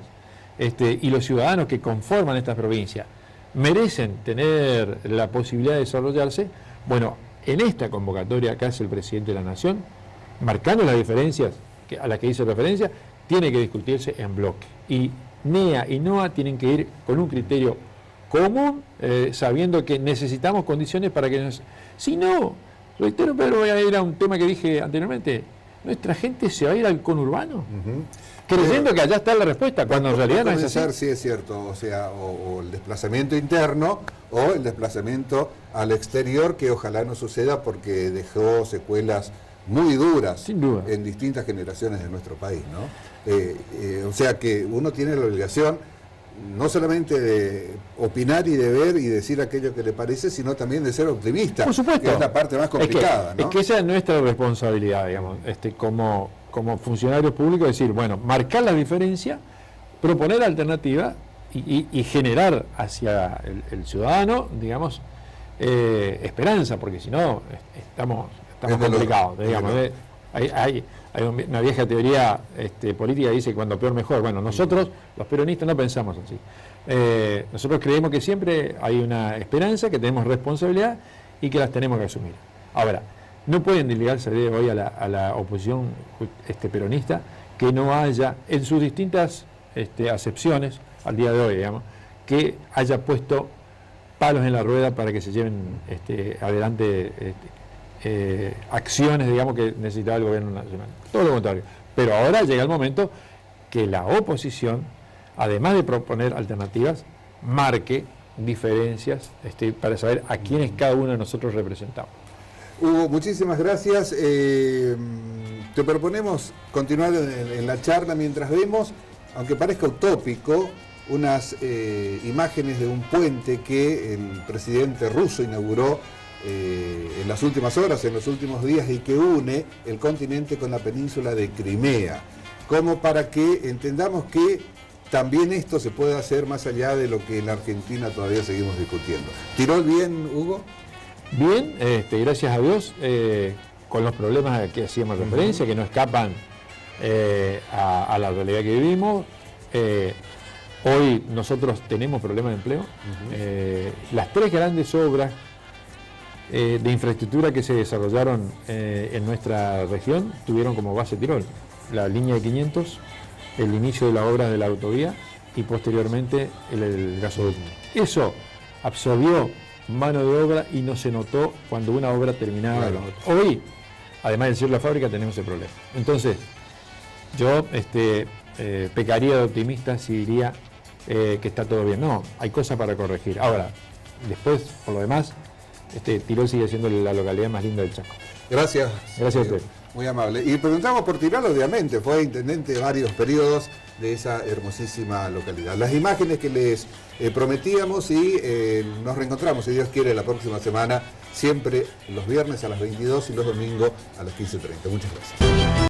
y los ciudadanos que conforman estas provincias merecen tener la posibilidad de desarrollarse, bueno, en esta convocatoria que hace el presidente de la Nación, marcando las diferencias a las que hice referencia, tiene que discutirse en bloque. Y NEA y NOA tienen que ir con un criterio común, sabiendo que necesitamos condiciones para que nos... Si no, reitero, Pedro, voy a ir a un tema que dije anteriormente, nuestra gente se va a ir al conurbano, creyendo que allá está la respuesta, cuando en realidad no es así. Sí, es cierto, o sea, o el desplazamiento interno o el desplazamiento al exterior, que ojalá no suceda porque dejó secuelas muy duras, sin duda, en distintas generaciones de nuestro país, ¿no? O sea que uno tiene la obligación no solamente de opinar y de ver y decir aquello que le parece, sino también de ser optimista. Por supuesto. Que es la parte más complicada, ¿no? Es que esa es nuestra responsabilidad, digamos, como como funcionarios públicos, decir, bueno, marcar la diferencia, proponer alternativas y generar hacia el ciudadano, digamos, esperanza, porque si no, estamos complicados, digamos. Hay una vieja teoría política que dice que cuando peor mejor. Bueno, nosotros, los peronistas, no pensamos así. Nosotros creemos que siempre hay una esperanza, que tenemos responsabilidad y que las tenemos que asumir. Ahora, no pueden delegarse de hoy a la oposición peronista que no haya, en sus distintas acepciones, al día de hoy, digamos, que haya puesto palos en la rueda para que se lleven adelante acciones, digamos, que necesitaba el gobierno nacional. Todo lo contrario. Pero ahora llega el momento que la oposición, además de proponer alternativas, marque diferencias para saber a quiénes cada uno de nosotros representamos. Hugo, muchísimas gracias. Te proponemos continuar en la charla mientras vemos, aunque parezca utópico, unas imágenes de un puente que el presidente ruso inauguró en las últimas horas, en los últimos días, y que une el continente con la península de Crimea, como para que entendamos que también esto se puede hacer más allá de lo que en la Argentina todavía seguimos discutiendo. ¿Tirol bien, Hugo? Bien, gracias a Dios, con los problemas a que hacíamos referencia, que no escapan a la realidad que vivimos. Hoy nosotros tenemos problemas de empleo. Las tres grandes obras de infraestructura que se desarrollaron en nuestra región tuvieron como base Tirol. La línea de 500, el inicio de las obras de la autovía y posteriormente el gasoducto. Eso absorbió mano de obra y no se notó cuando una obra terminaba. Claro. Hoy, además de decir la fábrica, tenemos ese problema. Entonces, yo pecaría de optimista si diría que está todo bien. No, hay cosas para corregir. Ahora, después, por lo demás, Tirol sigue siendo la localidad más linda del Chaco. Gracias. Gracias a usted. Muy amable. Y preguntamos por Tirol, obviamente, fue intendente de varios periodos de esa hermosísima localidad. Las imágenes que les prometíamos y nos reencontramos, si Dios quiere, la próxima semana, siempre los viernes a las 22 y los domingos a las 15:30. Muchas gracias.